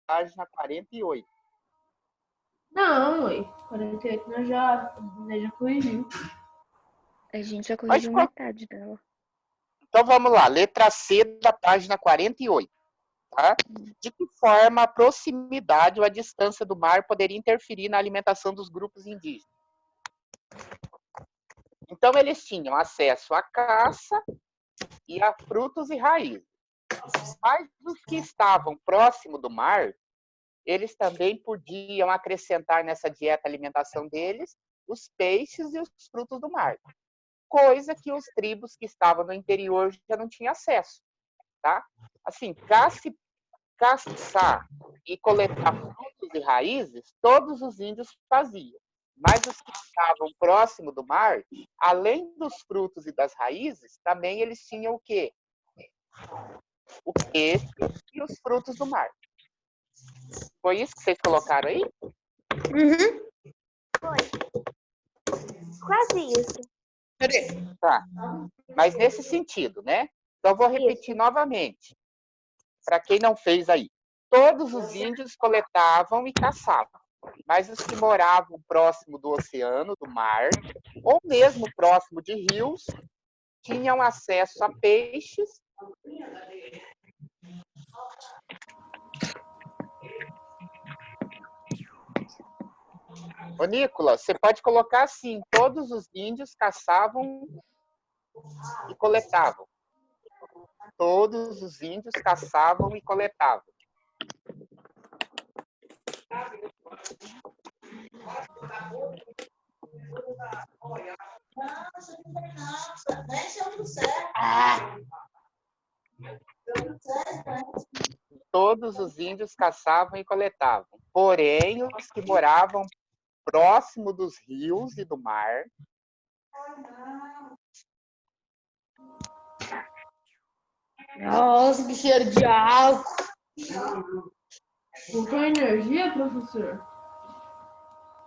página 48. Não, ué. 48 nós já corrigiu. A gente já Mas, corrigiu metade dela. então vamos lá, letra C da página 48. Tá? De que forma a proximidade ou a distância do mar poderia interferir na alimentação dos grupos indígenas? Então, eles tinham acesso à caça e a frutos e raízes. Mas os que estavam próximo do mar, eles também podiam acrescentar nessa dieta alimentação deles os peixes e os frutos do mar, coisa que os tribos que estavam no interior já não tinham acesso, tá? Assim, caçar e coletar frutos e raízes, todos os índios faziam. Mas os que estavam próximo do mar, além dos frutos e das raízes, também eles tinham o quê? O peixe e os frutos do mar. Foi isso que vocês colocaram aí? Uhum. Foi. Quase isso. Tá. Mas nesse sentido, né? Então, vou repetir novamente, para quem não fez aí. Todos os índios coletavam e caçavam, mas os que moravam próximo do oceano, do mar, ou mesmo próximo de rios, tinham acesso a peixes. Ô, Nicolas, você pode colocar assim: todos os índios caçavam e coletavam. Todos os índios caçavam e coletavam. Todos os índios caçavam e coletavam. Porém, os que moravam próximo dos rios e do mar. Nossa, que cheiro de álcool. Voltou a energia, professor?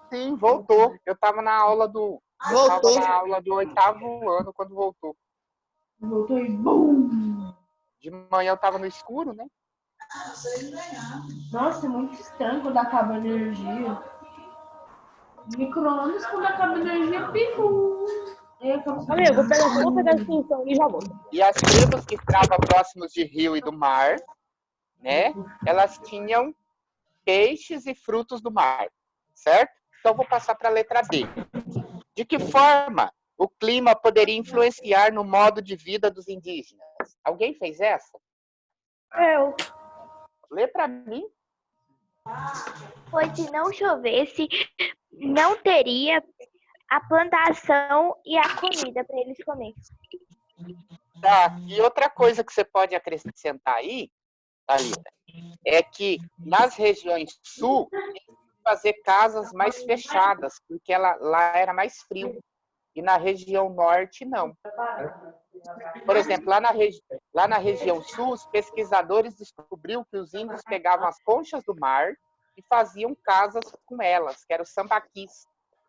Sim, voltou. Eu estava na aula do. Voltou. Na aula do 8º ano quando voltou. Voltou e BUM! De manhã eu estava no escuro, né? Nossa, é muito estranho quando acaba a energia. Micro-ondas, quando acaba a energia, pifu! Amigo, vou pegar a extensão e já volto. E as tribos que estavam próximos de rio e do mar, né? Elas tinham peixes e frutos do mar, certo? Então vou passar para a letra D. De que forma o clima poderia influenciar no modo de vida dos indígenas? Alguém fez essa? Eu. Lê para mim. Pois se não chovesse, não teria a plantação e a comida para eles comer. Tá. E outra coisa que você pode acrescentar aí, Thalita, é que nas regiões sul, fazer casas mais fechadas, porque lá era mais frio. E na região norte, não. Por exemplo, lá na região sul, os pesquisadores descobriram que os índios pegavam as conchas do mar e faziam casas com elas, que eram os sambaquis.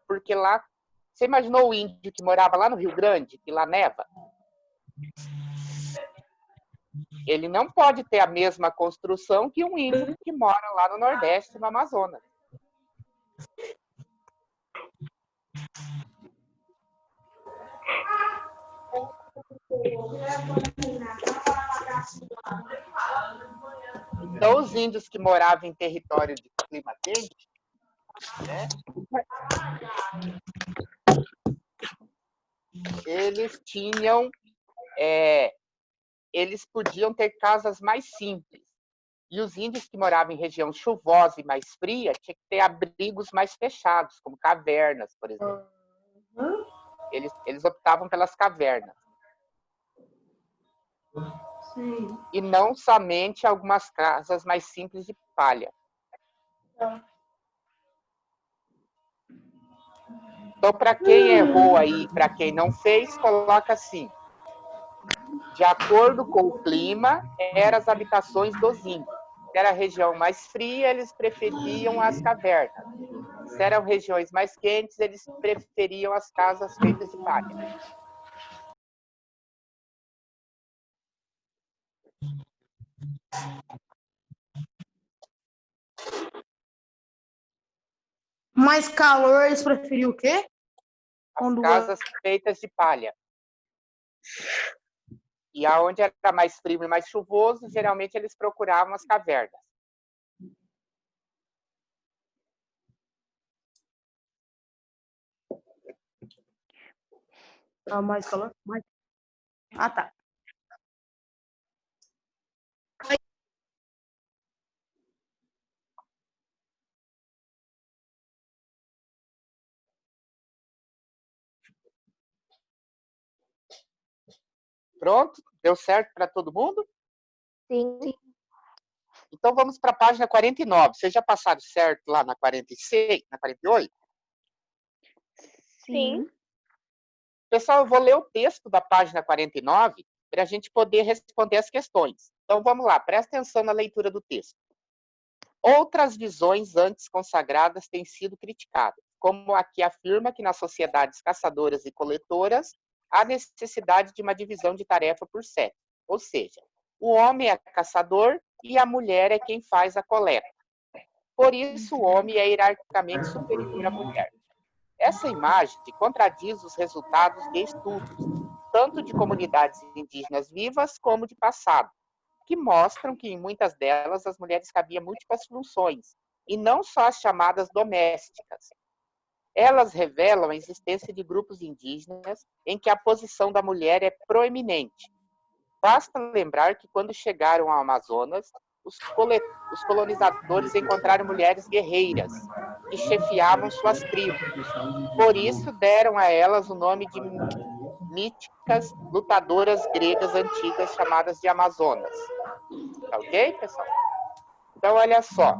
Porque lá, você imaginou o índio que morava lá no Rio Grande, que lá neva? Ele não pode ter a mesma construção que um índio que mora lá no Nordeste, no Amazonas. Então, os índios que moravam em território de clima quente, né, eles tinham, eles podiam ter casas mais simples. E os índios que moravam em região chuvosa e mais fria tinham que ter abrigos mais fechados, como cavernas, por exemplo. Eles optavam pelas cavernas. Sim. E não somente algumas casas mais simples de palha. Então, para quem errou aí, para quem não fez, coloca assim: de acordo com o clima, eram as habitações dos índios. Se era a região mais fria, eles preferiam as cavernas. Se eram regiões mais quentes, eles preferiam as casas feitas de palha. Mais calor, eles preferiam o quê? As casas feitas de palha. E aonde era mais frio e mais chuvoso, geralmente eles procuravam as cavernas. Ah, mais calor? Mais... Ah, tá. Pronto? Deu certo para todo mundo? Sim. Então vamos para a página 49. Vocês já passaram certo lá na 46, na 48? Sim. Pessoal, eu vou ler o texto da página 49 para a gente poder responder as questões. Então vamos lá, presta atenção na leitura do texto. Outras visões antes consagradas têm sido criticadas, como a que afirma que nas sociedades caçadoras e coletoras há necessidade de uma divisão de tarefa por sexo. Ou seja, o homem é caçador e a mulher é quem faz a coleta. Por isso, o homem é hierarquicamente superior à mulher. Essa imagem contradiz os resultados de estudos, tanto de comunidades indígenas vivas como de passado, que mostram que em muitas delas as mulheres cabiam múltiplas funções, e não só as chamadas domésticas. Elas revelam a existência de grupos indígenas em que a posição da mulher é proeminente. Basta lembrar que quando chegaram ao Amazonas, os colonizadores encontraram mulheres guerreiras, que chefiavam suas tribos. Por isso deram a elas o nome de míticas lutadoras gregas antigas chamadas de Amazonas. Tá ok, pessoal? Então, olha só.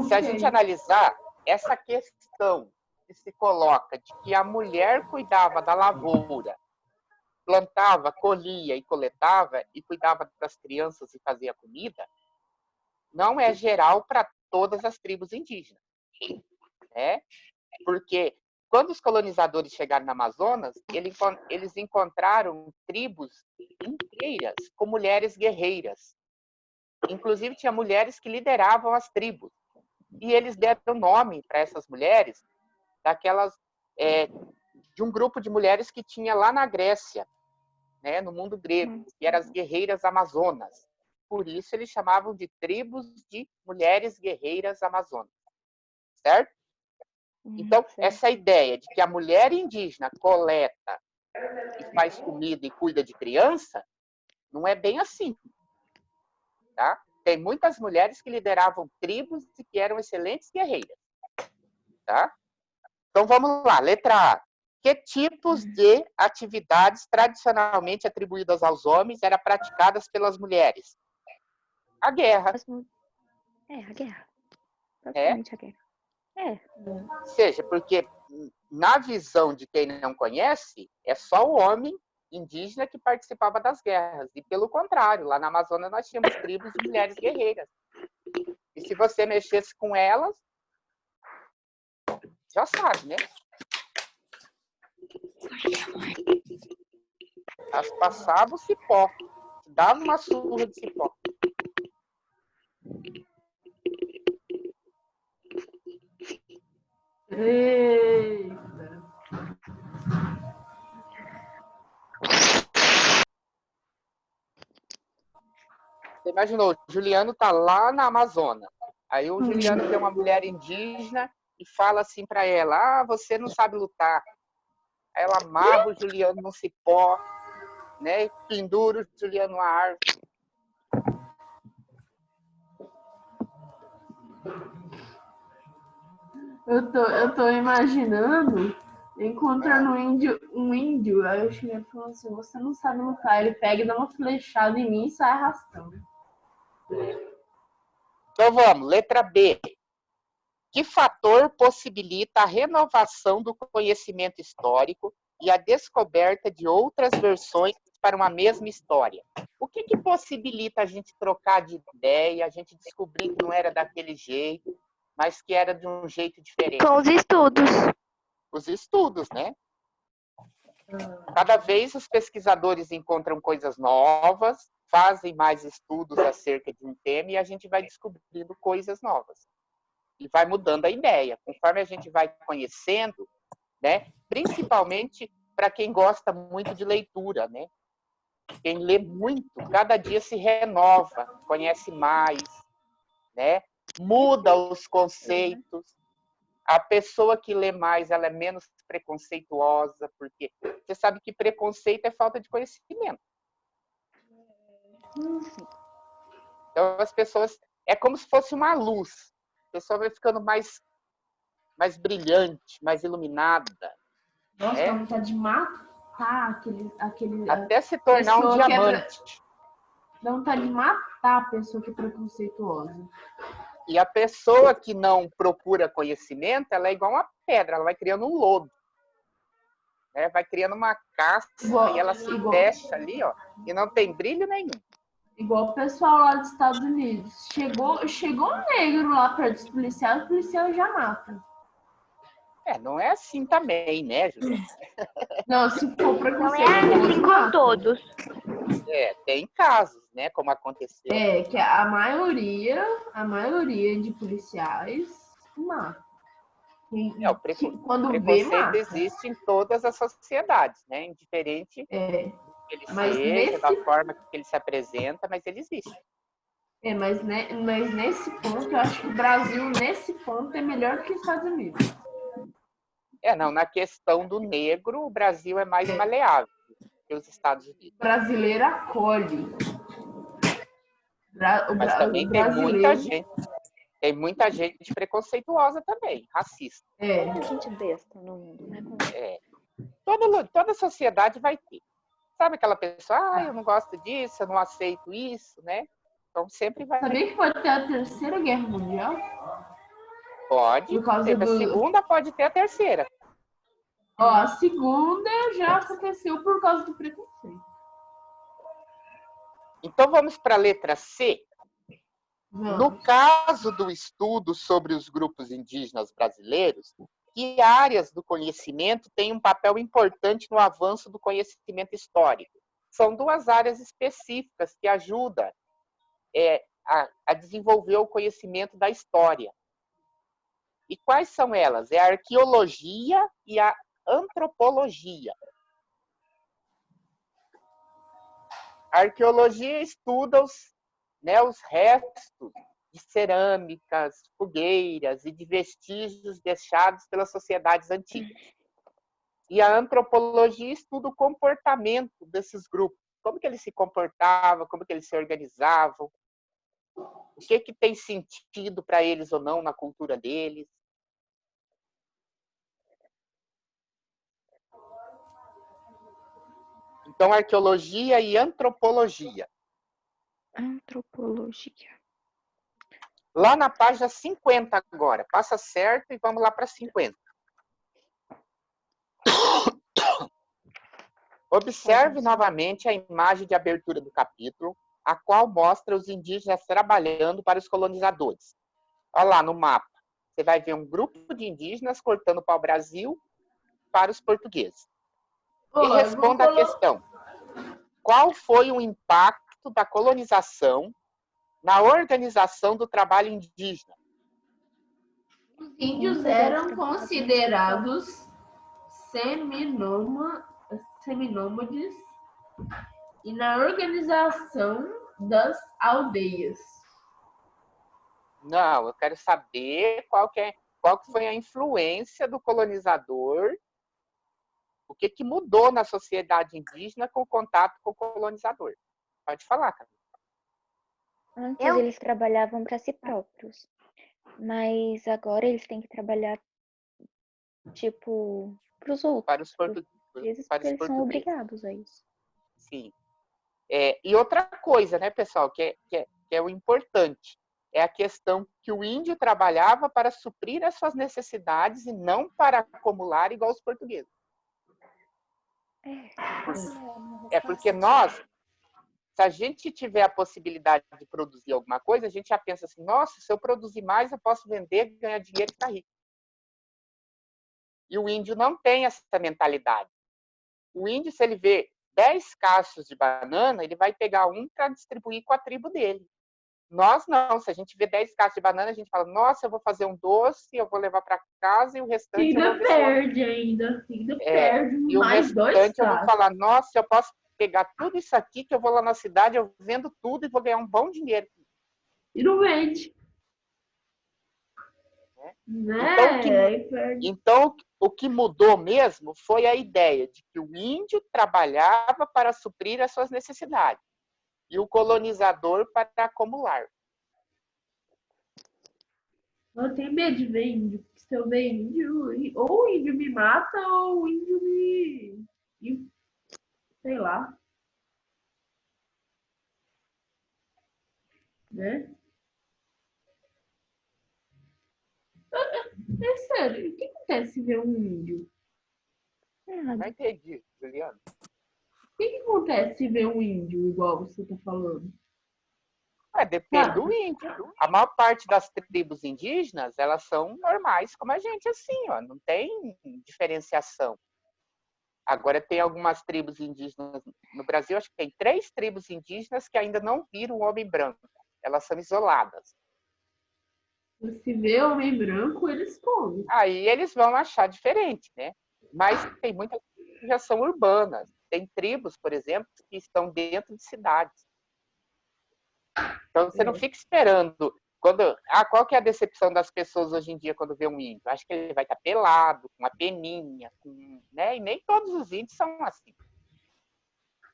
Se a gente analisar essa questão que se coloca de que a mulher cuidava da lavoura, plantava, colhia e coletava, e cuidava das crianças e fazia comida, não é geral para todas as tribos indígenas. Né? Porque quando os colonizadores chegaram no Amazonas, eles encontraram tribos inteiras com mulheres guerreiras. Inclusive, tinha mulheres que lideravam as tribos. E eles deram nome para essas mulheres de um grupo de mulheres que tinha lá na Grécia, né, no mundo grego, que eram as guerreiras amazonas. Por isso, eles chamavam de tribos de mulheres guerreiras amazonas. Certo? Então, essa ideia de que a mulher indígena coleta e faz comida e cuida de criança, não é bem assim. Tá? Tem muitas mulheres que lideravam tribos e que eram excelentes guerreiras. Tá? Então, vamos lá. Letra A. Que tipos de atividades tradicionalmente atribuídas aos homens eram praticadas pelas mulheres? A guerra. A guerra. Totalmente a guerra. Ou seja, porque na visão de quem não conhece, é só o homem indígena que participava das guerras. E pelo contrário, lá na Amazônia nós tínhamos tribos de mulheres guerreiras. E se você mexesse com elas, já sabe, né? Elas passavam o cipó. Dava uma surra de cipó. Eita. Você imaginou, o Juliano tá lá na Amazônia. Aí o Juliano vê uma mulher indígena e fala assim para ela: você não sabe lutar. Aí ela amarra o Juliano no cipó, né? E pendura o Juliano na árvore. Eu tô imaginando encontrando um índio, aí eu cheguei e falei assim, você não sabe lutar. Ele pega e dá uma flechada em mim e sai arrastando. Então vamos, letra B. Que fator possibilita a renovação do conhecimento histórico e a descoberta de outras versões para uma mesma história? O que possibilita a gente trocar de ideia, a gente descobrir que não era daquele jeito, mas que era de um jeito diferente? Com os estudos. Os estudos, né? Cada vez os pesquisadores encontram coisas novas, fazem mais estudos acerca de um tema e a gente vai descobrindo coisas novas. E vai mudando a ideia. Conforme a gente vai conhecendo, né? Principalmente para quem gosta muito de leitura, né? Quem lê muito, cada dia se renova, conhece mais, né? Muda os conceitos. A pessoa que lê mais, ela é menos preconceituosa, porque você sabe que preconceito é falta de conhecimento. Então, as pessoas... É como se fosse uma luz. A pessoa vai ficando mais brilhante, mais iluminada. Nossa, dá vontade de matar aquele Até se tornar um pessoa que diamante. dá vontade de matar a pessoa que é preconceituosa. E a pessoa que não procura conhecimento, ela é igual uma pedra, ela vai criando um lodo. Né? Vai criando uma casca e ela se fecha ali, ó, e não tem brilho nenhum. Igual o pessoal lá dos Estados Unidos. Chegou um negro lá perto dos policiais, o policial já mata. Não é assim também, né, Juliana? Não, se for Não é preconceituoso, assim com mata. todos. Tem casos, né, como aconteceu. Que a maioria de policiais mata. O Quando vê, preconceito mata. existe em todas as sociedades, né? Indiferente É, que ele mas seja, da forma que ele se apresenta, mas ele existe. mas nesse ponto, eu acho que o Brasil, nesse ponto, é melhor que os Estados Unidos. Não, na questão do negro, o Brasil é mais maleável que os Estados Unidos. O brasileiro acolhe. Mas também tem muita gente preconceituosa também, racista. Muita gente besta no mundo, né? Toda sociedade vai ter. Sabe aquela pessoa, eu não gosto disso, eu não aceito isso, né? Então sempre vai. Sabia que pode ter a Terceira Guerra Mundial? Pode. Por causa Teve a segunda, pode ter a terceira. Ó, a segunda já aconteceu por causa do preconceito. Então vamos para a letra C. No caso do estudo sobre os grupos indígenas brasileiros, que áreas do conhecimento têm um papel importante no avanço do conhecimento histórico? São duas áreas específicas que ajudam a desenvolver o conhecimento da história. E quais são elas? É a arqueologia e a antropologia. A arqueologia estuda os restos de cerâmicas, fogueiras e de vestígios deixados pelas sociedades antigas. E a antropologia estuda o comportamento desses grupos. Como que eles se comportavam, como que eles se organizavam, o que tem sentido para eles ou não na cultura deles. Então, arqueologia e antropologia. Antropologia. Lá na página 50 agora. Passa certo e vamos lá para 50. Observe novamente a imagem de abertura do capítulo, a qual mostra os indígenas trabalhando para os colonizadores. Olha lá no mapa. Você vai ver um grupo de indígenas cortando para o Brasil para os portugueses. E responda a questão. Qual foi o impacto da colonização na organização do trabalho indígena? Os índios eram considerados seminômades e na organização das aldeias. Não, eu quero saber qual que foi a influência do colonizador, o que mudou na sociedade indígena com o contato com o colonizador. Pode falar, cara. Antes eles trabalhavam para si próprios, mas agora eles têm que trabalhar, tipo, para os outros. Para os portugueses. Porque eles são obrigados a isso. Sim. E outra coisa, né, pessoal, que é o importante, é a questão que o índio trabalhava para suprir as suas necessidades e não para acumular igual os portugueses. Porque nós, se a gente tiver a possibilidade de produzir alguma coisa, a gente já pensa assim, nossa, se eu produzir mais, eu posso vender, ganhar dinheiro e ficar rico. E o índio não tem essa mentalidade. O índio, se ele vê 10 cachos de banana, ele vai pegar um para distribuir com a tribo dele. Nós não, se a gente vê 10 cachos de banana, a gente fala, nossa, eu vou fazer um doce, eu vou levar para casa e o restante eu Ainda vou ver. perde ainda. Ainda perde E o mais 2 restante eu vou cachos. falar, nossa, eu posso pegar tudo isso aqui, que eu vou lá na cidade, eu vendo tudo e vou ganhar um bom dinheiro. E não vende. Né? Então, o que mudou mesmo foi a ideia de que o índio trabalhava para suprir as suas necessidades e o colonizador para acumular. Eu tenho medo de ver índio. Porque se eu ver índio, ou o índio me mata, ou o índio sei lá. Né? É sério, o que acontece se ver um índio? Não entendi, Juliana. O que acontece se ver um índio, igual você tá falando? Depende do índio. A maior parte das tribos indígenas, elas são normais como a gente, assim, ó, não tem diferenciação. Agora, tem algumas tribos indígenas no Brasil, acho que tem 3 tribos indígenas que ainda não viram o homem branco. Elas são isoladas. Se vê homem branco, eles comem. Aí eles vão achar diferente, né? Mas tem muitas que já são urbanas. Tem tribos, por exemplo, que estão dentro de cidades. Então, você não fica esperando. Qual que é a decepção das pessoas hoje em dia quando vê um índio? Acho que ele vai estar pelado, com uma peninha, né? E nem todos os índios são assim.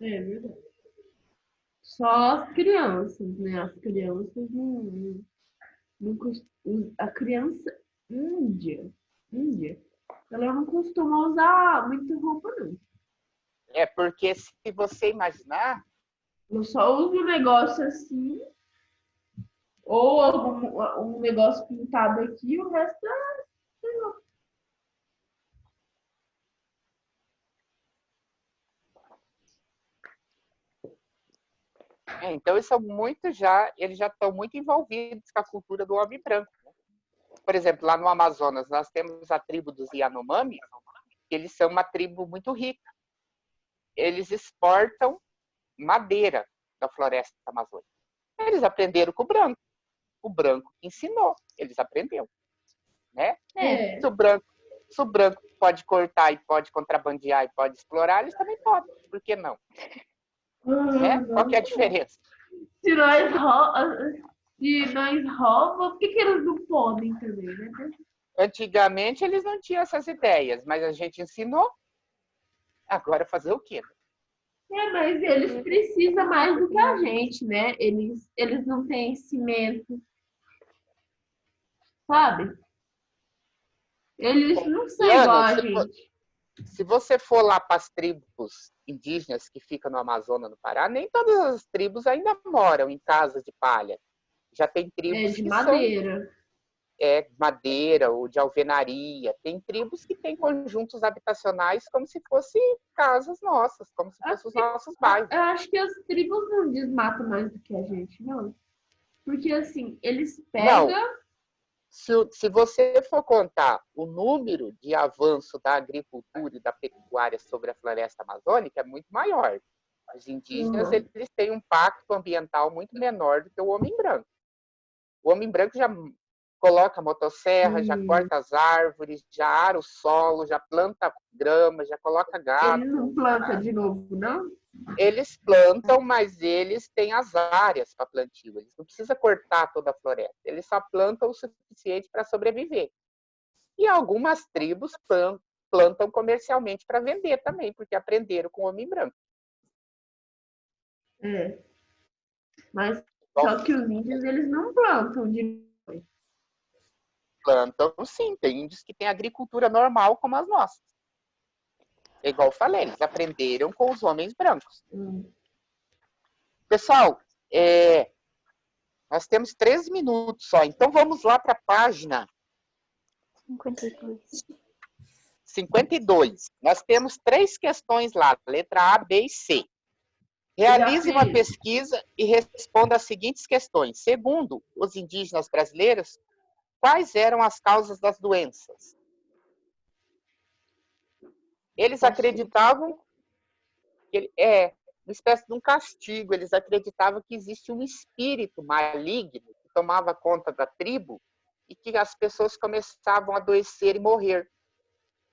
É verdade. Só as crianças, né? As crianças a criança índia, ela não costuma usar muita roupa, não. Porque se você imaginar, Eu só uso um negócio assim, ou um negócio pintado aqui, o resto é. então eles já estão muito envolvidos com a cultura do homem branco. Né? Por exemplo, lá no Amazonas, nós temos a tribo dos Yanomami, que eles são uma tribo muito rica. Eles exportam madeira da floresta amazônica. Eles aprenderam com o branco ensinou, eles aprenderam. Né? Se o branco pode cortar e pode contrabandear e pode explorar, eles também podem. Por que não? Né? Qual que é a diferença? Se nós roubamos, por que eles não podem também, né? Antigamente eles não tinham essas ideias, mas a gente ensinou. Agora fazer o quê? Mas eles precisam mais do que a gente, né? Eles não têm cimento, sabe? Eles não são igual a gente. Se você for lá para as tribos indígenas que ficam no Amazonas, no Pará, nem todas as tribos ainda moram em casas de palha. Já tem tribos de que madeira. são madeira ou de alvenaria. Tem tribos que têm conjuntos habitacionais como se fossem casas nossas, como se fossem os nossos bairros. Eu acho que as tribos não desmatam mais do que a gente, não. Porque, assim, eles pegam... Não. Se você for contar o número de avanço da agricultura e da pecuária sobre a floresta amazônica, é muito maior. Os indígenas eles têm um impacto ambiental muito menor do que o homem branco. O homem branco já coloca motosserra, já corta as árvores, já ara o solo, já planta grama, já coloca gado. Ele não planta de novo, não? Eles plantam, mas eles têm as áreas para plantio. Eles não precisam cortar toda a floresta. Eles só plantam o suficiente para sobreviver. E algumas tribos plantam comercialmente para vender também, porque aprenderam com o homem branco. Mas só que os índios, eles não plantam de novo. Plantam, sim. Tem índios que têm agricultura normal como as nossas. É igual eu falei, eles aprenderam com os homens brancos. Pessoal, nós temos 13 minutos só, então vamos lá para a página 52. Nós temos 3 questões lá, letra A, B e C. Realize uma pesquisa e responda as seguintes questões. Segundo os indígenas brasileiros, quais eram as causas das doenças? Eles acreditavam que uma espécie de um castigo. Eles acreditavam que existe um espírito maligno que tomava conta da tribo e que as pessoas começavam a adoecer e morrer.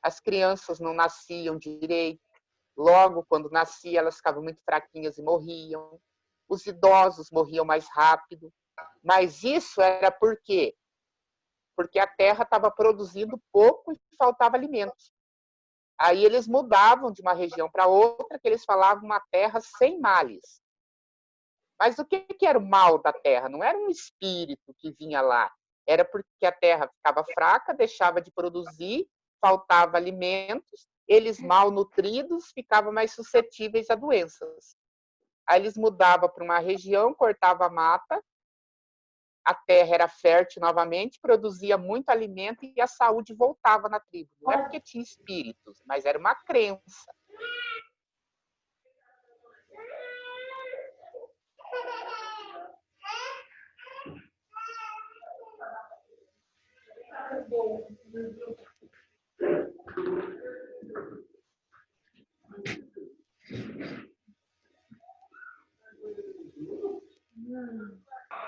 As crianças não nasciam direito. Logo, quando nasciam, elas ficavam muito fraquinhas e morriam. Os idosos morriam mais rápido. Mas isso era por quê? Porque a terra estava produzindo pouco e faltava alimentos. Aí eles mudavam de uma região para outra, que eles falavam uma terra sem males. Mas o que era o mal da terra? Não era um espírito que vinha lá. Era porque a terra ficava fraca, deixava de produzir, faltava alimentos, eles mal nutridos ficavam mais suscetíveis a doenças. Aí eles mudavam para uma região, cortava a mata, a terra era fértil novamente, produzia muito alimento e a saúde voltava na tribo. Não é porque tinha espíritos, mas era uma crença.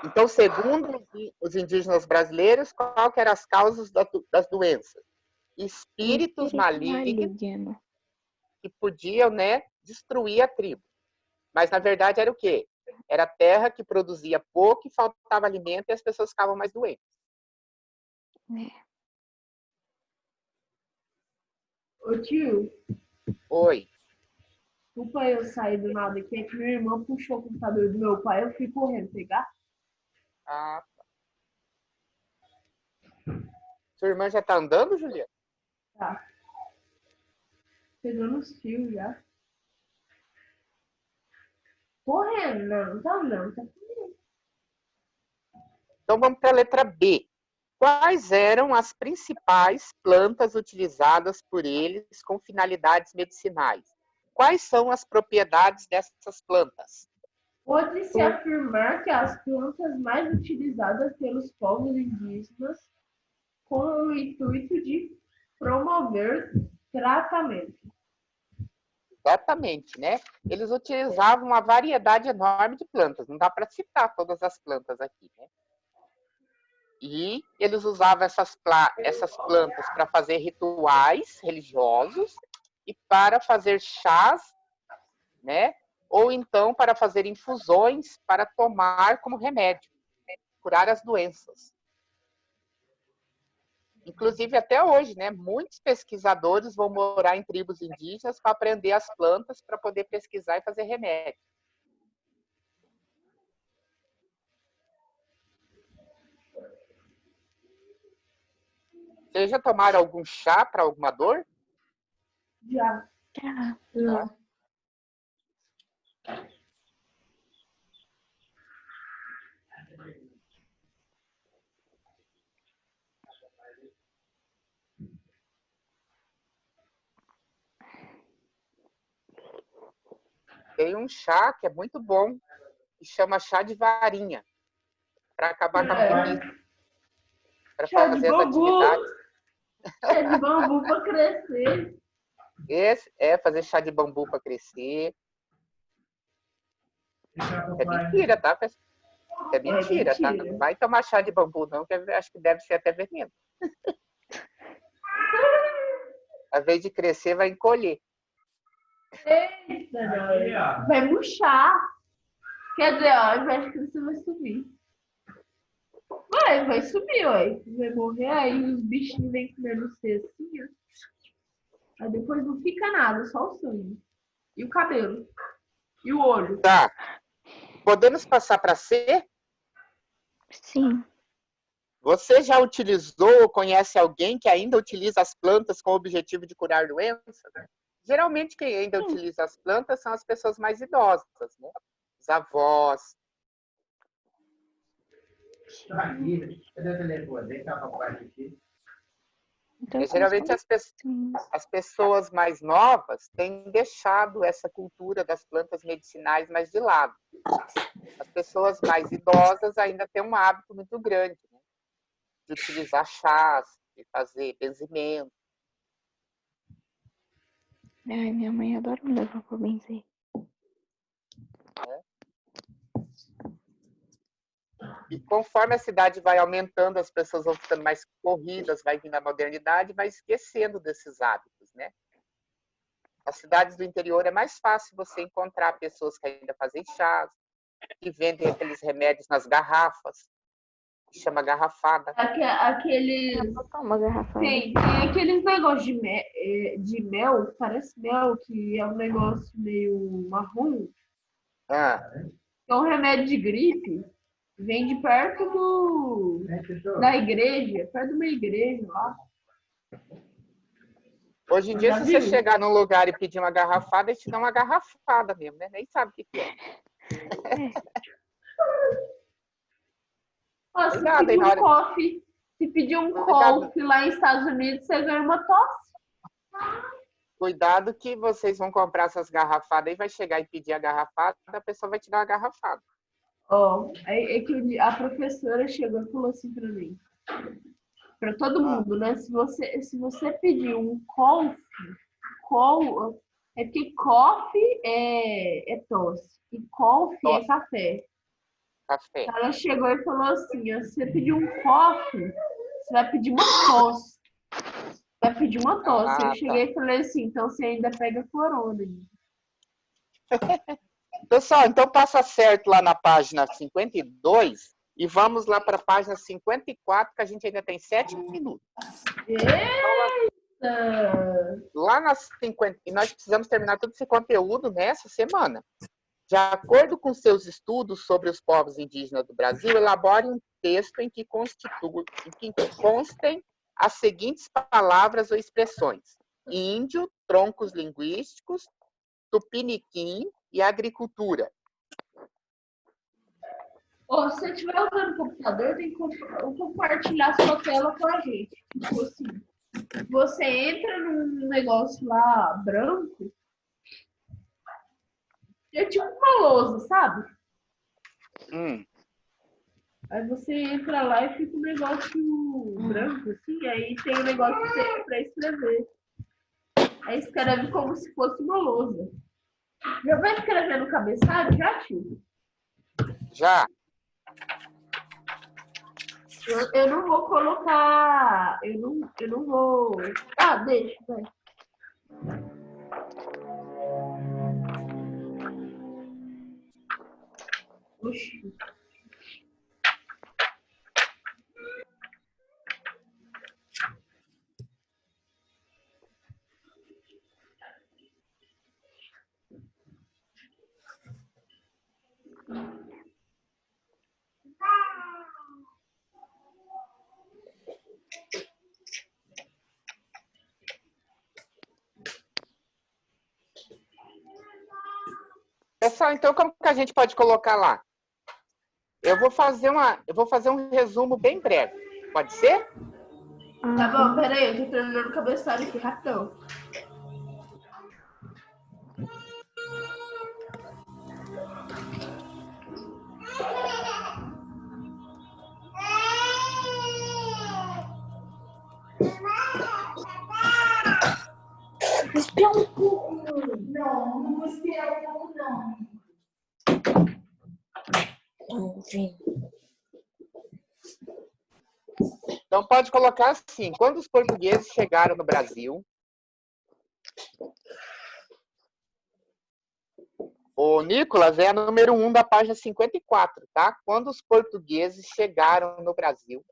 Então, segundo os indígenas brasileiros, qual que eram as causas das doenças? Espíritos malignos Maligno. que podiam, né, destruir a tribo. Mas, na verdade, era o quê? Era a terra que produzia pouco e faltava alimento e as pessoas ficavam mais doentes. Ô tio, Oi. desculpa eu sair do nada aqui, é que minha irmã puxou o computador do meu pai, eu fui correndo pegar. Ah, sua irmã já está andando, Juliana? Tá. Pegando os fios já. Correndo, não tá andando, tá correndo. Então, vamos para a letra B. Quais eram as principais plantas utilizadas por eles com finalidades medicinais? Quais são as propriedades dessas plantas? Pode-se afirmar que as plantas mais utilizadas pelos povos indígenas com o intuito de promover tratamento. Exatamente, né? Eles utilizavam uma variedade enorme de plantas. Não dá para citar todas as plantas aqui, né? E eles usavam essas plantas para fazer rituais religiosos e para fazer chás, né? Ou então para fazer infusões para tomar como remédio, curar as doenças. Inclusive, até hoje, né, muitos pesquisadores vão morar em tribos indígenas para aprender as plantas para poder pesquisar e fazer remédio. Vocês já tomaram algum chá para alguma dor? Já. Tá. Tem um chá que é muito bom, que chama chá de varinha, para acabar com a preguiça, para Chá de fazer as bambu. atividades. Chá de bambu para crescer. Esse é fazer chá de bambu para crescer. É mentira, tá, pessoal? É mentira, tá? Não vai tomar chá de bambu, não, que eu acho que deve ser até veneno. Ao invés de crescer, vai encolher. Eita, não. Vai murchar. Quer dizer, ó, ao invés de crescer, vai subir. Vai subir, ué. Vai morrer, aí os bichinhos vêm comendo você assim, ó. Aí depois não fica nada, só o sangue. E o cabelo. E o olho. Tá. Podemos passar para C? Sim. Você já utilizou ou conhece alguém que ainda utiliza as plantas com o objetivo de curar doenças? Geralmente, quem ainda utiliza as plantas são as pessoas mais idosas, né? Os avós. Então, Geralmente, as pessoas mais novas têm deixado essa cultura das plantas medicinais mais de lado. As pessoas mais idosas ainda têm um hábito muito grande, né? De utilizar chás, de fazer benzimento. Ai, minha mãe adora me levar pra benzer. E conforme a cidade vai aumentando, as pessoas vão ficando mais corridas, vai vindo a modernidade, vai esquecendo desses hábitos, né? Nas cidades do interior é mais fácil você encontrar pessoas que ainda fazem chás, que vendem aqueles remédios nas garrafas, que chama garrafada. Aqueles. Toma, garrafa. Tem aqueles negócios de mel, parece mel, que é um negócio meio marrom. Ah, É um remédio de gripe. Vende perto da igreja, perto de uma igreja lá. hoje em dia, Já se você viu? chegar num lugar e pedir uma garrafada, eles te dão uma garrafada mesmo, né? Nem sabe o que é. Ó, se Cuidado aí pedir na um hora. coffee, se pedir um Cuidado. coffee lá nos Estados Unidos, você ganha uma tosse. Cuidado que vocês vão comprar essas garrafadas e vai chegar e pedir a garrafada, a pessoa vai te dar uma garrafada. Ó, é que a professora chegou e falou assim pra mim, pra todo mundo, né? Se você pedir um coffee, é porque coffee é tosse e coffee é Tosse. café. Café. Ela chegou e falou assim, ó, se você pedir um coffee, você vai pedir uma tosse. Vai pedir uma tosse. Ah, Eu cheguei e falei assim, então você ainda pega corona. Pessoal, então passa certo lá na página 52 e vamos lá para a página 54, que a gente ainda tem 7 minutos. Eita! Lá nas 50, e nós precisamos terminar todo esse conteúdo nessa semana. De acordo com seus estudos sobre os povos indígenas do Brasil, elabore um texto em que constem as seguintes palavras ou expressões: índio, troncos linguísticos, tupiniquim e agricultura. Ô, se você estiver usando o computador, tem que compartilhar sua tela com a gente. Tipo assim, você entra num negócio lá branco, é tipo uma lousa, sabe? Aí você entra lá e fica um negócio branco, assim, aí tem um negócio pra escrever. Aí escreve como se fosse uma lousa. Já vai escrever no cabeçalho? Já, tio? Já. Eu não vou colocar. Eu não vou. Ah, deixa, vai. Oxi. Pessoal, então como que a gente pode colocar lá? Eu vou fazer um resumo bem breve. Pode ser? Tá bom, peraí, eu tô terminando o cabeçalho aqui, rapidão. Não, não vou esperar um pouco, não. Então pode colocar assim: quando os portugueses chegaram no Brasil, o Nicolas é a número 1 da página 54, tá? Quando os portugueses chegaram no Brasil.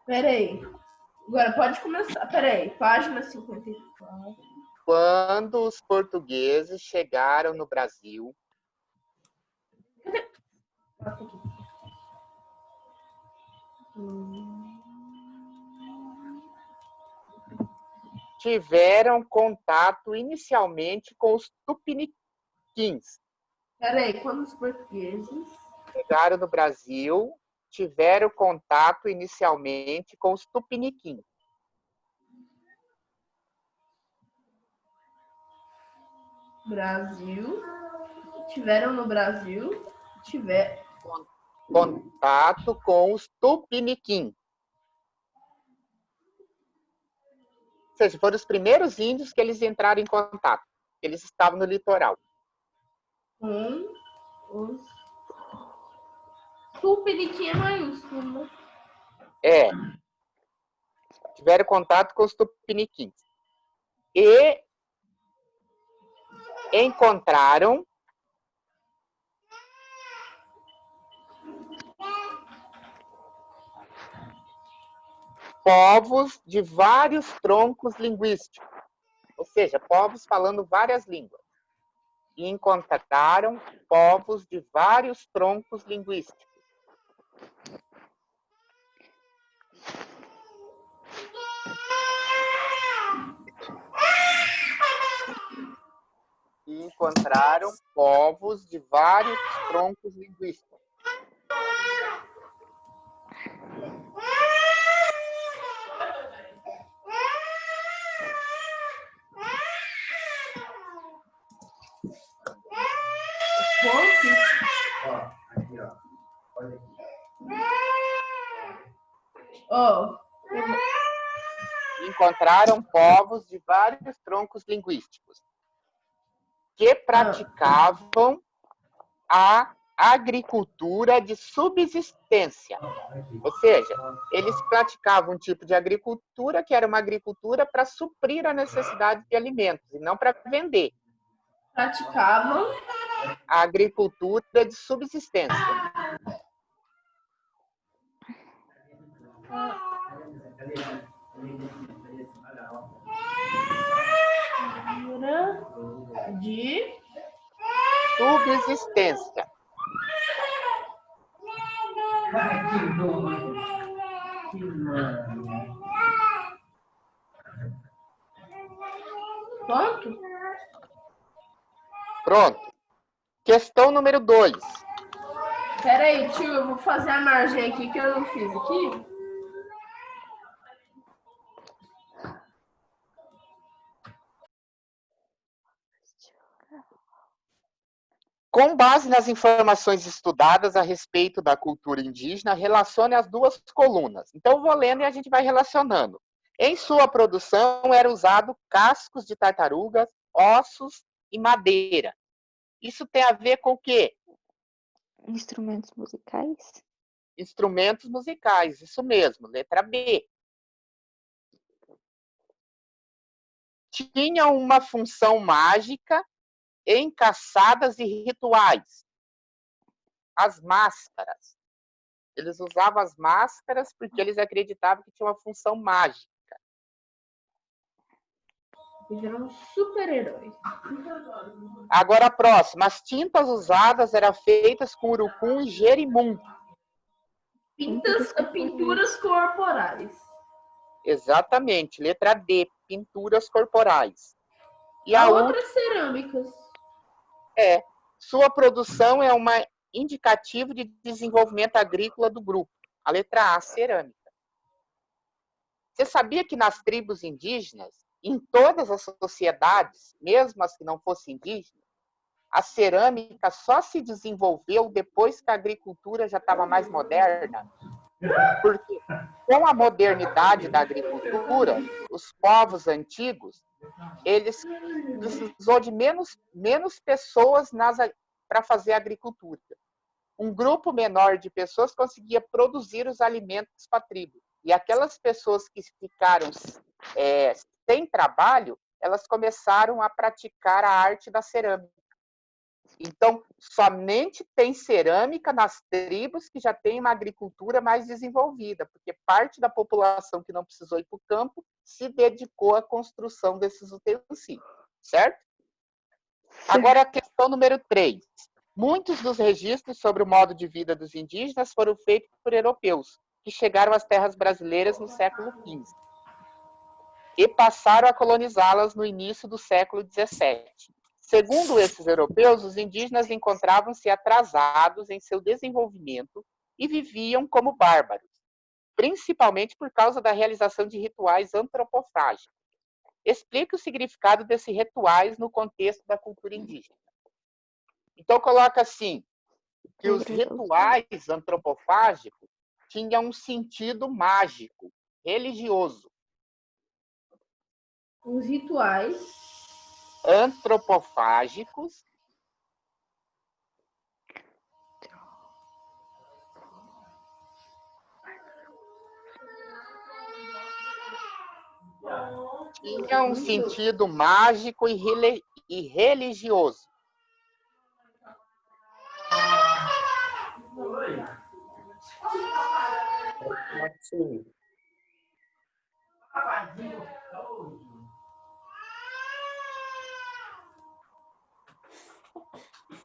Peraí. Agora pode começar. Peraí, página 54. Quando os portugueses chegaram no Brasil, tiveram contato inicialmente com os tupiniquins. Peraí, quando os portugueses Chegaram no Brasil, tiveram contato inicialmente com os tupiniquins. tiveram no Brasil, contato com os tupiniquim. Ou seja, foram os primeiros índios que eles entraram em contato. Eles estavam no litoral. Os Tupiniquim é maiúsculo, né? É. Tiveram contato com os tupiniquins. E encontraram povos de vários troncos linguísticos, ou seja, povos falando várias línguas. E encontraram povos de vários troncos linguísticos. E encontraram povos de vários troncos linguísticos. Encontraram povos de vários troncos linguísticos que praticavam a agricultura de subsistência. Ou seja, eles praticavam um tipo de agricultura que era uma agricultura para suprir a necessidade de alimentos e não para vender. Praticavam a agricultura de subsistência. De Subsistência. Pronto? Pronto. Questão número 2. Pera aí, tio, eu vou fazer a margem aqui que eu não fiz aqui. Com base nas informações estudadas a respeito da cultura indígena, relacione as duas colunas. Então, eu vou lendo e a gente vai relacionando. Em sua produção, era usado cascos de tartarugas, ossos e madeira. Isso tem a ver com o quê? Instrumentos musicais? Instrumentos musicais, isso mesmo, letra B. Tinha uma função mágica em caçadas e rituais. As máscaras. Eles usavam as máscaras porque eles acreditavam que tinha uma função mágica. Eles eram super-heróis. Agora a próxima. As tintas usadas eram feitas com urucum e jerimum. Pinturas corporais. Exatamente. Letra D. Pinturas corporais. E A a outra cerâmicas. Sua produção é uma indicativo de desenvolvimento agrícola do grupo. A letra A, cerâmica. Você sabia que nas tribos indígenas, em todas as sociedades, mesmo as que não fossem indígenas, a cerâmica só se desenvolveu depois que a agricultura já estava mais moderna? Porque com a modernidade da agricultura, os povos antigos, eles precisou de menos pessoas para fazer agricultura. Um grupo menor de pessoas conseguia produzir os alimentos para a tribo. E aquelas pessoas que ficaram sem trabalho, elas começaram a praticar a arte da cerâmica. Então, somente tem cerâmica nas tribos que já tem uma agricultura mais desenvolvida, porque parte da população que não precisou ir para o campo se dedicou à construção desses utensílios, certo? Agora, a questão número 3. Muitos dos registros sobre o modo de vida dos indígenas foram feitos por europeus, que chegaram às terras brasileiras no século XV e passaram a colonizá-las no início do século XVII. Segundo esses europeus, os indígenas encontravam-se atrasados em seu desenvolvimento e viviam como bárbaros, principalmente por causa da realização de rituais antropofágicos. Explique o significado desses rituais no contexto da cultura indígena. Então, coloca assim, que os rituais antropofágicos tinham um sentido mágico, religioso. Os rituais Antropofágicos tinham um sentido mágico e religioso.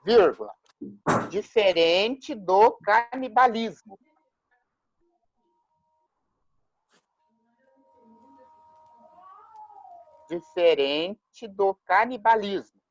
Vírgula. Diferente do canibalismo. Diferente do canibalismo.